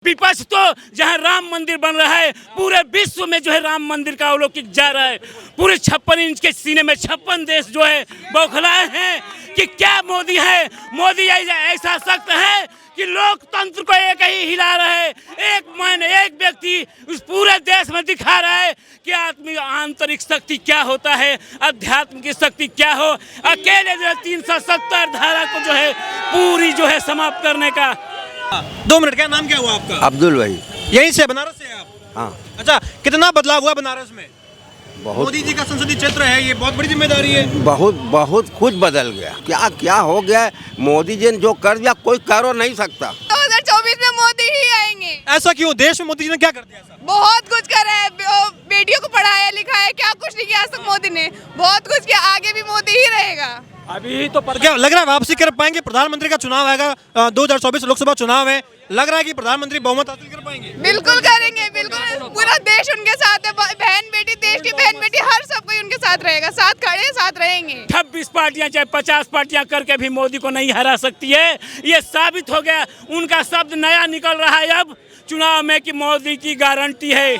विपक्ष तो जहां राम मंदिर बन रहा है, पूरे विश्व में जो है राम मंदिर का अवलोकित जा रहा है। पूरे 56 इंच के सीने में 56 देश जो है बौखलाए हैं कि क्या मोदी है। मोदी ऐसा सख्त है कि लोकतंत्र को एक ही हिला रहा है। एक व्यक्ति उस पूरे देश में दिखा रहा है कि आंतरिक शक्ति क्या होता है, अध्यात्म की शक्ति क्या हो। अकेले जो है 370 धारा को जो है पूरी जो है समाप्त करने का। 2 मिनट, क्या नाम क्या हुआ आपका? अब्दुल भाई। यहीं से, बनारस से आप? हाँ। अच्छा, कितना बदलाव हुआ बनारस में? बहुत। मोदी जी का संसदीय क्षेत्र है, ये बहुत बड़ी जिम्मेदारी है। बहुत कुछ बदल गया। क्या क्या हो गया। मोदी जी ने जो कर दिया कोई कर नहीं सकता। 2024 में मोदी ही आएंगे। ऐसा क्यों? देश में मोदी जी ने क्या कर दिया ऐसा? बहुत कुछ करा है, बेटियों को पढ़ाया लिखाया, क्या कुछ नहीं किया आज तक मोदी ने। बहुत कुछ किया, आगे भी मोदी ही रहेगा। अभी तो पर क्या लग रहा है वापसी कर पाएंगे? प्रधानमंत्री का चुनाव आएगा, 2024 लोकसभा चुनाव है, लग रहा है कि प्रधानमंत्री बहुमत हासिल कर पाएंगे? बिल्कुल करेंगे, बिल्कुल। पूरा देश उनके साथ है, बहन बेटी, देश की बहन बेटी हर सब कोई उनके साथ रहेगा, साथ खड़े साथ रहेंगे। 26 पार्टियां चाहे 50 पार्टियां करके भी मोदी को नहीं हरा सकती है। ये साबित हो गया। उनका शब्द नया निकल रहा है अब चुनाव में कि मोदी की गारंटी है,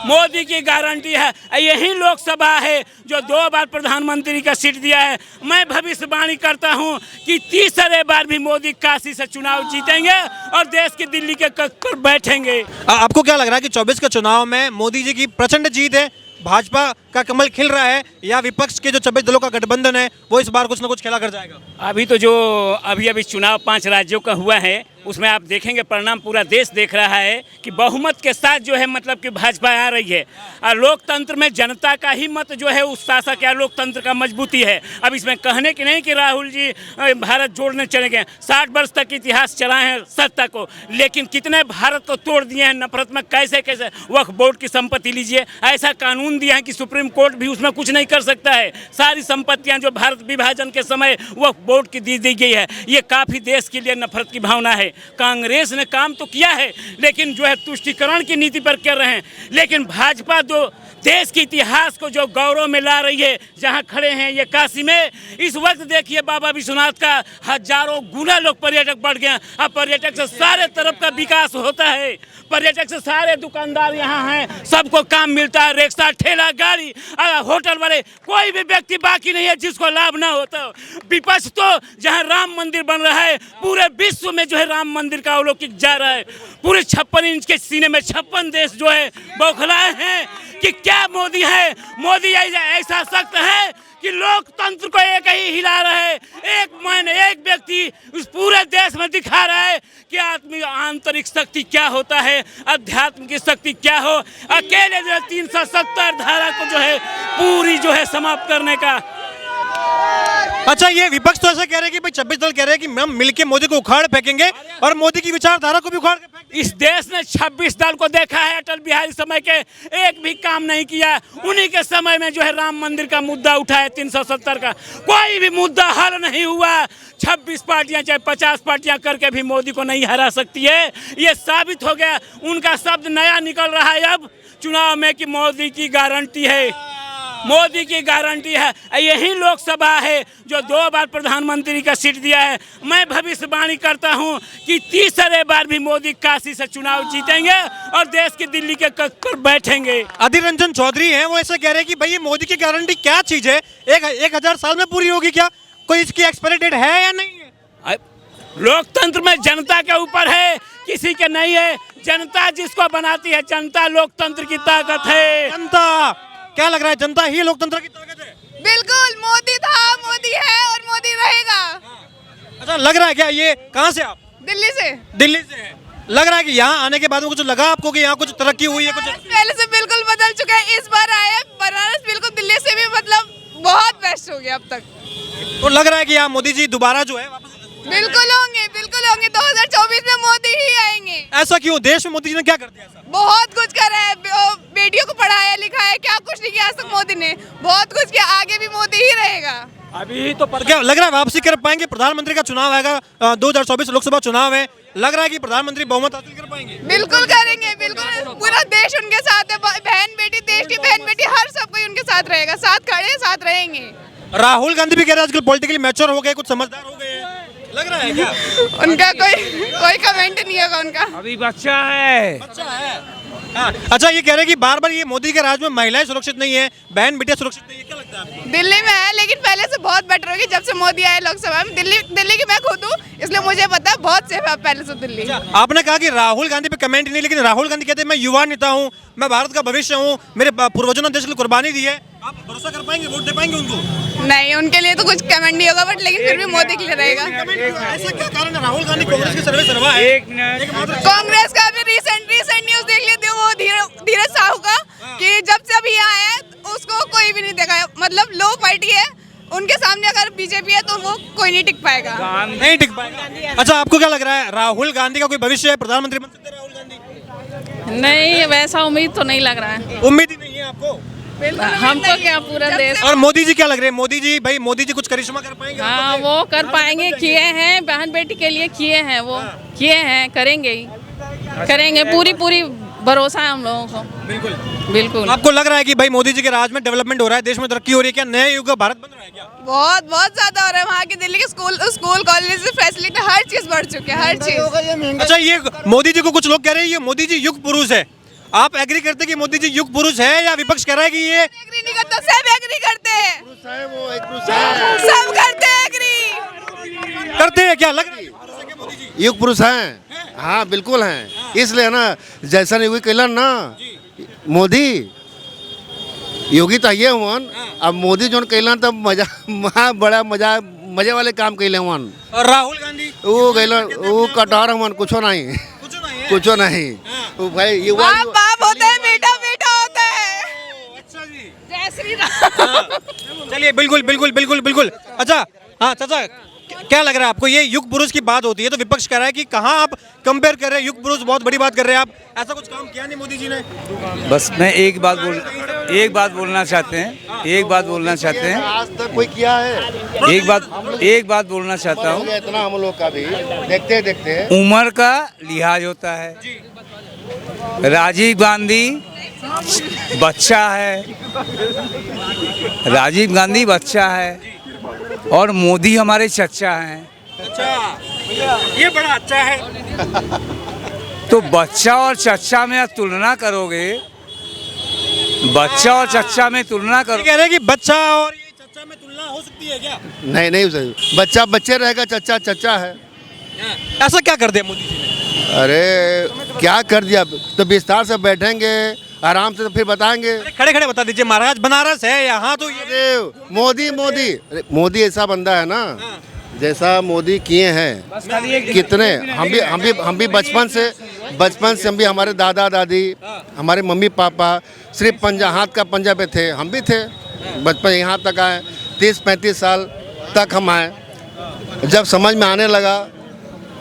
मोदी की गारंटी है। यही लोकसभा है जो 2 बार प्रधानमंत्री का सीट दिया है। मैं भविष्यवाणी करता हूं कि तीसरे बार भी मोदी काशी से चुनाव जीतेंगे और देश की दिल्ली के कक्ष पर बैठेंगे। आपको क्या लग रहा है कि 24 के चुनाव में मोदी जी की प्रचंड जीत है, भाजपा का कमल खिल रहा है, या विपक्ष के जो 26 दलों का गठबंधन है वो इस बार कुछ न कुछ खेला कर जाएगा? अभी तो जो अभी चुनाव 5 राज्यों का हुआ है उसमें आप देखेंगे परिणाम पूरा देश देख रहा है कि बहुमत के साथ जो है मतलब कि भाजपा आ रही है। और लोकतंत्र में जनता का ही मत जो है उस शासक या लोकतंत्र का मजबूती है। अब इसमें कहने की नहीं कि राहुल जी भारत जोड़ने चले गए। 60 वर्ष तक इतिहास चलाए हैं सत्ता को, लेकिन कितने भारत को तोड़ दिए हैं नफरत में। कैसे कैसे वक्फ बोर्ड की संपत्ति लीजिए, ऐसा कानून दिया है कि सुप्रीम कोर्ट भी उसमें कुछ नहीं कर सकता है। सारी संपत्तियां जो भारत विभाजन के समय वक्फ बोर्ड की दी गई है, ये काफ़ी देश के लिए नफरत की भावना है। कांग्रेस ने काम तो किया है लेकिन जो है तुष्टीकरण की नीति पर कर रहे हैं। लेकिन भाजपा जो देश के इतिहास को जो गौरव में ला रही है, जहां खड़े हैं ये काशी में, इस वक्त देखिए बाबा विश्वनाथ का हजारों गुना लोग पर्यटक बढ़ गए। अब पर्यटक से सारे तरफ का विकास होता है, पर्यटक से सारे दुकानदार यहाँ हैं, सबको काम मिलता है। रिक्शा, ठेला गाड़ी, होटल वाले, कोई भी व्यक्ति बाकी नहीं है जिसको लाभ ना होता। विपक्ष तो जहाँ राम मंदिर बन रहा है, पूरे विश्व में जो है राम मंदिर का अवलोकित जा रहा है। पूरे 56 इंच के सीने में 56 देश जो है बौखलाए हैं कि क्या मोदी है। मोदी ऐसा सख्त है कि लोकतंत्र को एक ही हिला रहा है। एक व्यक्ति उस पूरे देश में दिखा रहा है कि आंतरिक शक्ति क्या होता है, अध्यात्म की शक्ति क्या हो। अकेले जो है 370 धारा को जो है पूरी जो है समाप्त करने का। अच्छा, ये विपक्ष तो ऐसा कह रहे हैं कि भाई 26 दल कह रहे हैं कि हम मिलके मोदी को उखाड़ फेंकेंगे और मोदी की विचारधारा को भी उखाड़ के फेंकेंगे। इस देश ने 26 दल को देखा है, अटल बिहारी समय के एक भी काम नहीं किया। उन्हीं के समय में जो है राम मंदिर का मुद्दा उठा है, 370 का कोई भी मुद्दा हल नहीं हुआ। 26 पार्टियां चाहे 50 पार्टियां करके भी मोदी को नहीं हरा सकती है। ये साबित हो गया। उनका शब्द नया निकल रहा है अब चुनाव में कि मोदी की गारंटी है, मोदी की गारंटी है। यही लोकसभा है जो 2 बार प्रधानमंत्री का सीट दिया है। मैं भविष्यवाणी करता हूं कि तीसरे बार भी मोदी काशी से चुनाव जीतेंगे और देश की दिल्ली के कक्ष पर बैठेंगे। अधीर रंजन चौधरी हैं, वो ऐसे कह रहे हैं कि भाई ये मोदी की गारंटी क्या चीज है, 1000 साल में पूरी होगी क्या? कोई इसकी एक्सपायरी डेट है या नहीं है? लोकतंत्र में जनता के ऊपर है, किसी के नहीं है। जनता जिसको बनाती है, जनता लोकतंत्र की ताकत है। जनता, क्या लग रहा है जनता ही लोकतंत्र की ताकत है? बिल्कुल, मोदी था, मोदी है और मोदी रहेगा। अच्छा, लग रहा है क्या? ये कहाँ से आप? दिल्ली से। दिल्ली से है। लग रहा है कि यहाँ आने के बाद में कुछ लगा आपको कि यहाँ कुछ तरक्की हुई है? कुछ पहले से बिल्कुल बदल चुका है। इस बार आए बनारस, बिल्कुल दिल्ली से भी मतलब बहुत बेस्ट हो गया अब तक। तो लग रहा है कि यहाँ मोदी जी दोबारा जो है वापस? बिल्कुल होंगे, बिल्कुल होंगे। 2024 में मोदी ही आएंगे। ऐसा क्यों? देश में मोदी जी ने क्या कर दिया ऐसा? बहुत कुछ करा है, बेटियों को पढ़ाया लिखाया, क्या कुछ नहीं किया आज तक मोदी ने। बहुत कुछ किया, आगे भी मोदी ही रहेगा। अभी तो पर क्या लग रहा है वापसी कर पाएंगे? प्रधानमंत्री का चुनाव आएगा, 2024 लोकसभा चुनाव है, लग रहा है कि प्रधानमंत्री बहुमत हासिल कर पाएंगे? बिल्कुल करेंगे, बिल्कुल। पूरा देश उनके साथ है, बहन बेटी, देश की बहन बेटी हर सब कोई उनके साथ रहेगा, साथ खड़े साथ रहेंगे। राहुल गांधी भी कह रहे हैं आजकल पॉलिटिकली मैच्योर हो गए, कुछ समझदार हो गए। लग रहा है क्या? उनका कोई कमेंट नहीं होगा उनका। अभी बच्चा है। अच्छा है। हाँ, अच्छा ये कह रहे हैं कि बार बार ये मोदी के राज में महिलाएं सुरक्षित नहीं है, बहन बेटियां सुरक्षित नहीं है, क्या लगता है आपको? दिल्ली में है लेकिन पहले से बहुत बेटर होगी जब से मोदी आए लोकसभा में। दिल्ली की मैं खुद हूँ इसलिए मुझे पता है बहुत सेफ है पहले से दिल्ली। आपने कहा कि राहुल गांधी पे कमेंट नहीं, लेकिन राहुल गांधी कहते हैं मैं युवा नेता हूँ, मैं भारत का भविष्य हूँ, मेरे पूर्वजों ने देश के लिए कुर्बानी दी है। आप भरोसा कर पाएंगे, वोट दे पाएंगे उनको? नहीं उनके लिए तो कुछ कमेंट नहीं होगा बट लेकिन फिर भी मोदी के लिए रहेगा। ऐसा क्या कारण है? राहुल गांधी कांग्रेस के सर्वे सर्वा है। कांग्रेस का भी रिसेंट न्यूज देख लेते हो वो धीरज साहू का कि जब से अभी यहाँ है उसको कोई भी नहीं देखा है। मतलब लो पार्टी है, उनके सामने अगर बीजेपी है तो वो कोई नहीं टिक पाएगा। नहीं टिक पाएगा। अच्छा आपको क्या लग रहा है, राहुल गांधी का कोई भविष्य है, प्रधानमंत्री बन सकते हैं राहुल गांधी? नहीं वैसा उम्मीद तो नहीं लग रहा है। उम्मीद ही नहीं है आपको? हमको क्या पूरा देश। और मोदी जी क्या लग रहे हैं? मोदी जी, भाई मोदी जी कुछ करिश्मा कर पाएंगे? हाँ वो कर पाएंगे, किए हैं बहन बेटी के लिए, किए हैं वो, किए हैं, करेंगे ही करेंगे, पूरी भरोसा है हम लोगों को। बिल्कुल बिल्कुल। आपको लग रहा है कि भाई मोदी जी के राज में डेवलपमेंट हो रहा है, देश में तरक्की हो रही है, क्या नया युग का भारत बन रहा है क्या? बहुत ज्यादा हो रहा है। वहाँ की दिल्ली के स्कूल कॉलेज फैसिलिटी हर चीज बढ़ चुकी है, हर चीज। अच्छा ये मोदी जी को कुछ लोग कह रहे हैं ये मोदी जी युग पुरुष है, आप एग्री करते हैं कि मोदी जी युग पुरुष है, या विपक्ष कह रहा है कि ये एग्री नहीं करता? सब एग्री करते हैं, सब करते हैं एग्री करते हैं? क्या लग रहा है युग पुरुष हैं? हाँ बिल्कुल हैं, इसलिए ना जैसा नहीं हुई कैलन ना मोदी योगी तो ये हुआ, अब मोदी जो कैलन तब मजा बड़ा मजे वाले काम कैले हुआ। और राहुल गांधी वो कैलन वो कटोर हुआ, कुछ नहीं कुछ नहीं। वो भाई युवा बाप होता है, बेटा होता है। अच्छा जी, जय श्री राम। चलिए बिल्कुल। अच्छा हाँ चाचा, क्या लग रहा है आपको, ये युग पुरुष की बात होती है तो विपक्ष कह रहा है कि कहाँ आप कंपेयर कर रहे हैं, युग पुरुष बहुत बड़ी बात कर रहे हैं आप, ऐसा कुछ काम किया नहीं मोदी जी ने? बस मैं एक बात बोलना चाहते हैं आज तक कोई किया है? एक बात बोलना चाहता हूँ। इतना हम लोग का भी देखते उम्र का लिहाज होता है। राजीव गांधी बच्चा है और मोदी हमारे चचा हैं। अच्छा ये बड़ा अच्छा है। तो बच्चा और चचा में तुलना करोगे, बच्चा और चचा में तुलना ये करो। कह रहे हैं कि बच्चा और ये चचा में तुलना हो सकती है क्या? नहीं सही, बच्चा बच्चे रहेगा, चचा है। ऐसा क्या कर दिया मोदी जी ने? अरे क्या कर दिया, तो विस्तार से बैठेंगे आराम से तो फिर बताएंगे। खड़े बता दीजिए, महाराज बनारस है यहाँ तो ये अरे मोदी ऐसा बंदा है ना, जैसा मोदी किए हैं कितने, हम भी बचपन से हम भी, हमारे दादा दादी, हमारे मम्मी पापा सिर्फ हाथ का पंजा पे थे, हम भी थे बचपन, यहाँ तक आए 30-35 साल तक हम आए। जब समझ में आने लगा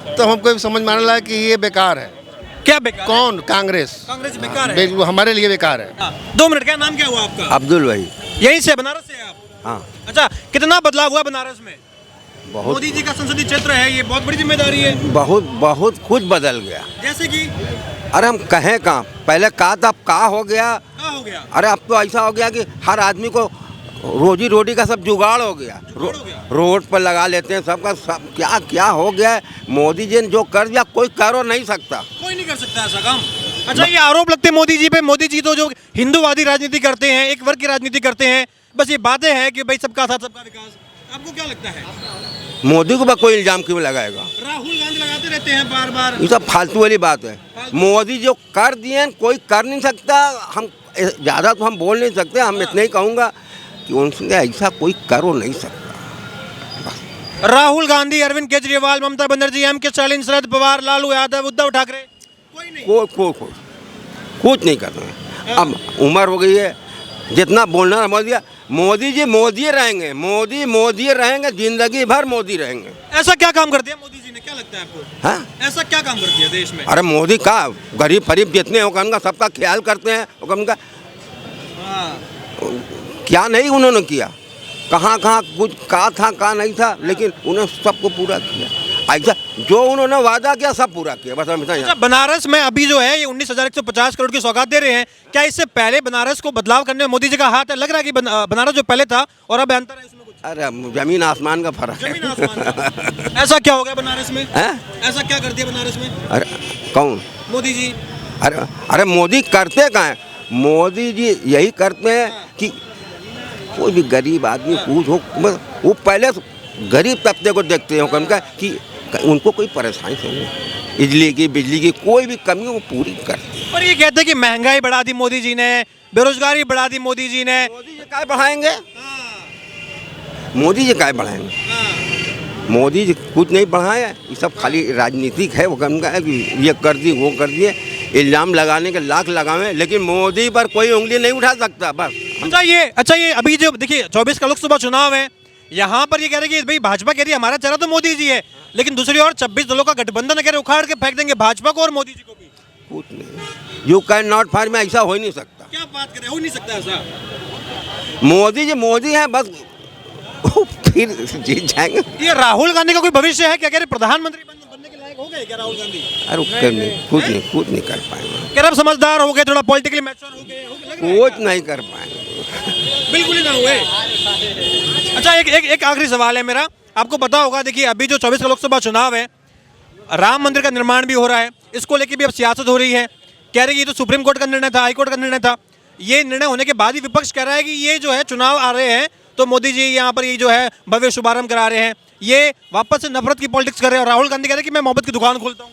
तो हमको समझ में आने लगा कि ये बेकार है। क्या बेकार? कौन? कांग्रेस बेकार है। हमारे लिए बेकार है। 2 मिनट, क्या नाम क्या हुआ आपका? अब्दुल भाई। यहीं से बनारस से आप? हाँ अच्छा कितना बदलाव हुआ बनारस में? बहुत, मोदी जी का संसदीय क्षेत्र है, ये बहुत बड़ी जिम्मेदारी है। बहुत कुछ बदल गया। जैसे कि अरे हम कहें कहाँ, पहले कहा था, अब कहाँ हो गया। अरे अब तो ऐसा हो गया कि हर आदमी को रोजी रोटी का सब जुगाड़ हो गया, रोड पर लगा लेते हैं सबका सब। क्या हो गया है, मोदी जी ने जो कर दिया कोई कर नहीं सकता, कोई नहीं कर सकता ऐसा काम। अच्छा ये आरोप लगते हैं मोदी जी पे, मोदी जी तो जो हिंदूवादी राजनीति करते हैं, एक वर्ग की राजनीति करते हैं, बस ये बातें हैं कि भाई सबका साथ सबका विकास। आपको क्या लगता है मोदी को कोई इल्जाम क्यों लगाएगा? राहुल गांधी लगाते रहते हैं बार ये सब फालतू वाली बात है। मोदी जो कर दिए कोई कर नहीं सकता। हम ज़्यादा तो हम बोल नहीं सकते, हम इतना ही कहूँगा कि उनसे ऐसा कोई करो नहीं सकता। राहुल गांधी, अरविंद केजरीवाल, ममता बनर्जी, एम के स्टालिन, शरद पवार, लालू यादव, उद्धव ठाकरे, कोई नहीं, कुछ नहीं कर रहे। अब उम्र हो गई है, जितना बोलना मोदी जी रहेंगे, मोदी रहेंगे, जिंदगी भर मोदी रहेंगे। ऐसा क्या काम कर दिया मोदी जी ने, क्या लगता है आपको? हाँ, ऐसा क्या काम कर दिया देश में? अरे मोदी का गरीब फरीब जितने होगा उनका सबका ख्याल करते हैं, उनका क्या नहीं उन्होंने किया, कहाँ कुछ कहा था कहाँ नहीं था, लेकिन उन्होंने सबको पूरा किया। ऐसा जो उन्होंने वादा किया सब पूरा किया। बस हम अच्छा, बनारस में अभी जो है ये 19,150 करोड़ की सौगात दे रहे हैं, क्या इससे पहले बनारस को बदलाव करने में मोदी जी का हाथ है? लग रहा है कि बनारस जो पहले था और अब अंतर है इसमें कुछ? अरे जमीन आसमान का फर्क जमीन है। आसमान का। ऐसा क्या हो गया बनारस में? हैं? ऐसा क्या कर दिया बनारस में अरे कौन? मोदी जी? अरे मोदी करते कहाँ हैं? मोदी जी यही करते हैं कि कोई भी गरीब आदमी पूछो, बस वो पहले गरीब तबके को देखते हैं उनका कि उनको कोई परेशानी नहीं, बिजली की कोई भी कमी वो पूरी करते हैं। और ये कहते हैं कि महंगाई बढ़ा दी मोदी जी ने, बेरोजगारी बढ़ा दी मोदी जी ने। मोदी जी काय बढ़ाएंगे? मोदी जी काय बढ़ाएंगे? मोदी जी कुछ नहीं बढ़ाए, ये सब खाली राजनीतिक है। वो उनका है कि ये कर दी वो कर दिए, इल्ज़ाम लगाने के लाख लगावे, लेकिन मोदी पर कोई उंगली नहीं उठा सकता। बस अच्छा ये अभी जो देखिए 24 का लोकसभा चुनाव है, यहाँ पर ये कह रहे हैं कि भाई भाजपा कह रही है हमारा चेहरा तो मोदी जी है, लेकिन दूसरी ओर 26 दलों का गठबंधन कह रहे उखाड़ के फेंक देंगे भाजपा को और मोदी जी को भी। कुछ नहीं, यू कैन नॉट फायर में ऐसा हो ही नहीं सकता। क्या बात कर रहे हो? नहीं सकता ऐसा। मोदी जी मोदी है, बस फिर जीत जाएंगे। ये राहुल गांधी का कोई भविष्य है क्या? कह रहे प्रधानमंत्री बनने के लायक हो गए क्या राहुल गांधी? अरे कुछ नहीं कर पाएंगे, कह रहे अब समझदार हो गए, थोड़ा पॉलिटिकली मैच्योर हो गए, कुछ नहीं कर पाएंगे, बिल्कुल ही ना हुए। अच्छा एक आखिरी सवाल है मेरा, आपको पता होगा देखिए अभी जो 24 का लोकसभा चुनाव है, राम मंदिर का निर्माण भी हो रहा है, इसको लेके भी अब सियासत हो रही है। कह रहे कि ये तो सुप्रीम कोर्ट का निर्णय था, हाई कोर्ट का निर्णय था। ये निर्णय होने के बाद ही विपक्ष कह रहा है कि ये जो है चुनाव आ रहे हैं तो मोदी जी यहाँ पर ये जो है भव्य शुभारंभ करा रहे हैं, ये वापस से नफरत की पॉलिटिक्स कर रहे हैं। और राहुल गांधी कह रहे हैं कि मैं मोहब्बत की दुकान खोलता हूँ।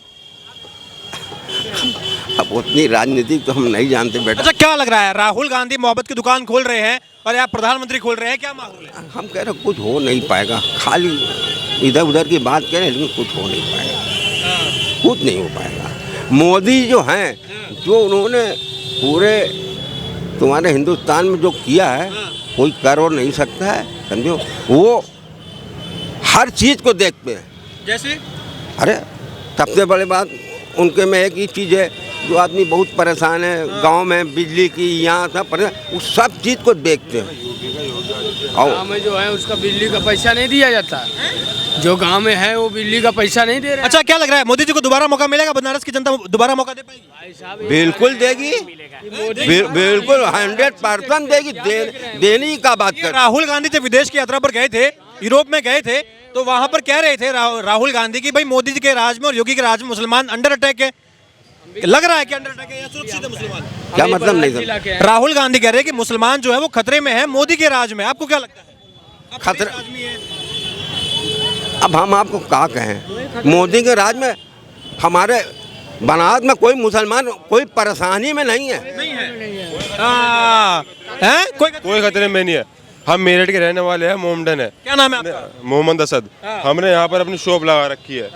अब उतनी राजनीति तो हम नहीं जानते बेटा। अच्छा क्या लग रहा है, राहुल गांधी मोहब्बत की दुकान खोल रहे हैं और आप प्रधानमंत्री खोल रहे हैं, क्या माहौल है? हम कह रहे कुछ हो नहीं पाएगा, खाली इधर उधर की बात कह रहे हैं, लेकिन कुछ हो नहीं पाएगा, कुछ नहीं हो पाएगा। मोदी जो हैं, जो उन्होंने पूरे तुम्हारे हिंदुस्तान में जो किया है, कोई कर और नहीं सकता है, समझो। वो हर चीज़ को देखते हैं। जैसे अरे सबसे बड़ी बात उनके में एक ही चीज़ है, जो आदमी बहुत परेशान है गांव में, बिजली की यहाँ सब परेशान, उस सब चीज़ को देखते हैं। और गाँव में जो है उसका बिजली का पैसा नहीं दिया जाता, जो गांव में है वो बिजली का पैसा नहीं दे रहा। अच्छा क्या लग रहा है, मोदी जी को दोबारा मौका मिलेगा? बनारस की जनता दोबारा मौका दे पाएगी? बिल्कुल देगी, बिल्कुल 100% देगी, देने का बात कर। राहुल गांधी जब विदेश की यात्रा पर गए थे, यूरोप में गए थे, तो वहां पर कह रहे थे राहुल गांधी की भाई मोदी जी के राज में और योगी के राज में मुसलमान अंडर अटैक है। लग रहा है कि अंडर अटैक है या सुरक्षित है मुसलमान? क्या मतलब नहीं समझ? राहुल गांधी कह रहे हैं कि मुसलमान जो है वो खतरे में है मोदी के राज में। आपको क्या लगता है? खतरे? अब हम आपको क्या कहें, मोदी के राज में हमारे बनारस में कोई मुसलमान कोई परेशानी में नहीं है। कोई खतरे में नहीं है। हम मेरठ के रहने वाले हैं, मोमडन है। क्या नाम है आपका? मोहम्मद असद। हमने यहाँ पर अपनी शॉप लगा रखी है।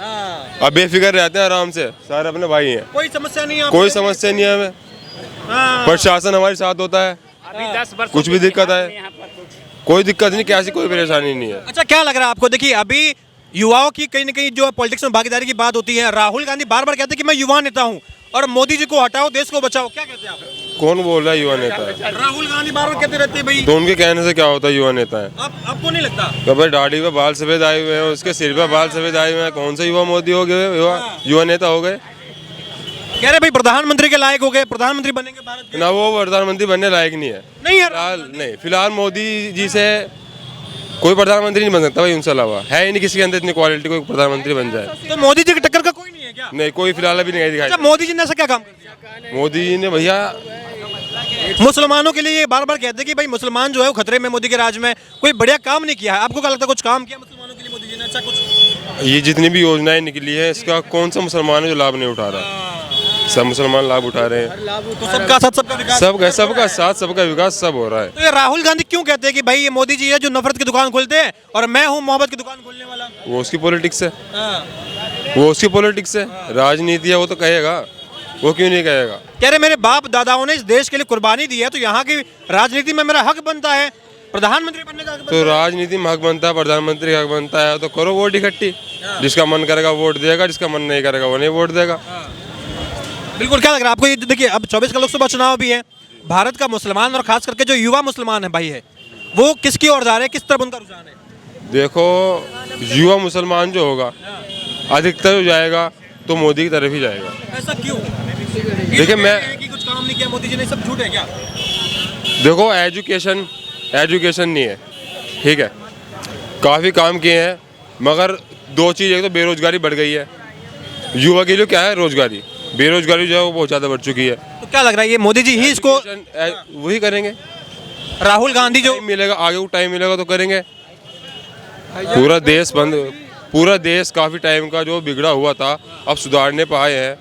अब बेफिक्र रहते हैं आराम से, सारे अपने भाई हैं, कोई समस्या नहीं है? कोई समस्या नहीं है हमें। प्रशासन हमारे साथ होता है, अभी 10 वर्ष कुछ भी दिक्कत है कोई दिक्कत नहीं, कैसी कोई परेशानी नहीं है। अच्छा क्या लग रहा है आपको? देखिए अभी युवाओं की कहीं ना कहीं जो पॉलिटिक्स में भागीदारी की बात होती है, राहुल गांधी बार बार कहते हैं कि मैं युवा नेता हूं और मोदी जी को हटाओ, देश को बचाओ, क्या कहते हैं आप? कौन बोल रहा है युवा नेता है? राहुल गांधी बार बार कहते रहते हैं भाई। तो उनके कहने से क्या होता है युवा नेता है? आपको नहीं लगता? तो भाई दाढ़ी पे बाल सफेद आए हुए हैं, उसके सिर पे बाल सफेद आए हुए हैं, कौन सा युवा मोदी हो गए, युवा नेता हो गए? कह रहे भाई प्रधानमंत्री के लायक हो गए, प्रधानमंत्री बनेंगे भारत के। ना वो प्रधानमंत्री बनने लायक नहीं है। नहीं है नहीं, फिलहाल मोदी जी से कोई प्रधानमंत्री नहीं बन सकता भाई, उनसे अलावा है ही नहीं किसी के अंदर इतनी क्वालिटी कोई प्रधानमंत्री बन जाए। तो मोदी जी की टक्कर का कोई नहीं है क्या? नहीं, कोई फिलहाल अभी नहीं दिखाई। अच्छा मोदी जी ने ऐसा क्या काम कर दिया? मोदी जी ने भैया मुसलमानों के लिए ये बार बार कहते हैं कि भाई मुसलमान जो है वो खतरे में मोदी के राज में, कोई बढ़िया काम नहीं किया है। आपको क्या लगता है कुछ काम किया मुसलमानों के लिए मोदी जी ने? अच्छा कुछ ये जितनी भी योजनाएं निकली है, इसका कौन सा मुसलमान है जो लाभ नहीं उठा रहा? सब मुसलमान लाभ उठा रहे हैं। तो सबका साथ सबका विकास, सबका साथ सबका विकास सब हो रहा है। तो ये राहुल गांधी क्यों कहते हैं कि भाई ये मोदी जी है जो नफरत की दुकान खोलते हैं और मैं हूँ मोहब्बत की दुकान खोलने वाला? वो उसकी पॉलिटिक्स है, वो उसकी पॉलिटिक्स है, राजनीति है, वो तो कहेगा, वो क्यों नहीं कहेगा? कह रहे मेरे बाप दादाओं ने इस देश के लिए कुर्बानी दी है, तो यहाँ की राजनीति में मेरा हक बनता है, प्रधानमंत्री बनने का हक बनता तो राजनीति में हक बनता है, प्रधानमंत्री का हक बनता है, तो करो वोट इकट्ठी। जिसका मन करेगा वोट देगा, जिसका मन नहीं करेगा वो नहीं वोट देगा। बिल्कुल। क्या लग रहा है आपको? ये देखिए अब 24 का लोकसभा चुनाव भी है, भारत का मुसलमान और खास करके जो युवा मुसलमान है भाई है, वो किसकी ओर जा रहे हैं, किस तरफ उनका रुझान है? देखो युवा मुसलमान जो होगा अधिकतर हो जाएगा तो मोदी की तरफ ही जाएगा। ऐसा क्यों? देखिए मैं कि कुछ काम नहीं किया मोदी जी ने, सब झूठ है क्या? देखो एजुकेशन नहीं है, ठीक है, काफ़ी काम किए हैं, मगर दो चीज़, एक तो बेरोजगारी बढ़ गई है, युवा के लिए क्या है रोजगारी, बेरोजगारी जो है वो बहुत ज़्यादा बढ़ चुकी है। तो क्या लग रहा है ये मोदी जी ही इसको, वही करेंगे, राहुल गांधी जो टाइम मिलेगा आगे को टाइम मिलेगा तो करेंगे। पूरा देश काफ़ी टाइम का जो बिगड़ा हुआ था अब सुधारने पे आए हैं।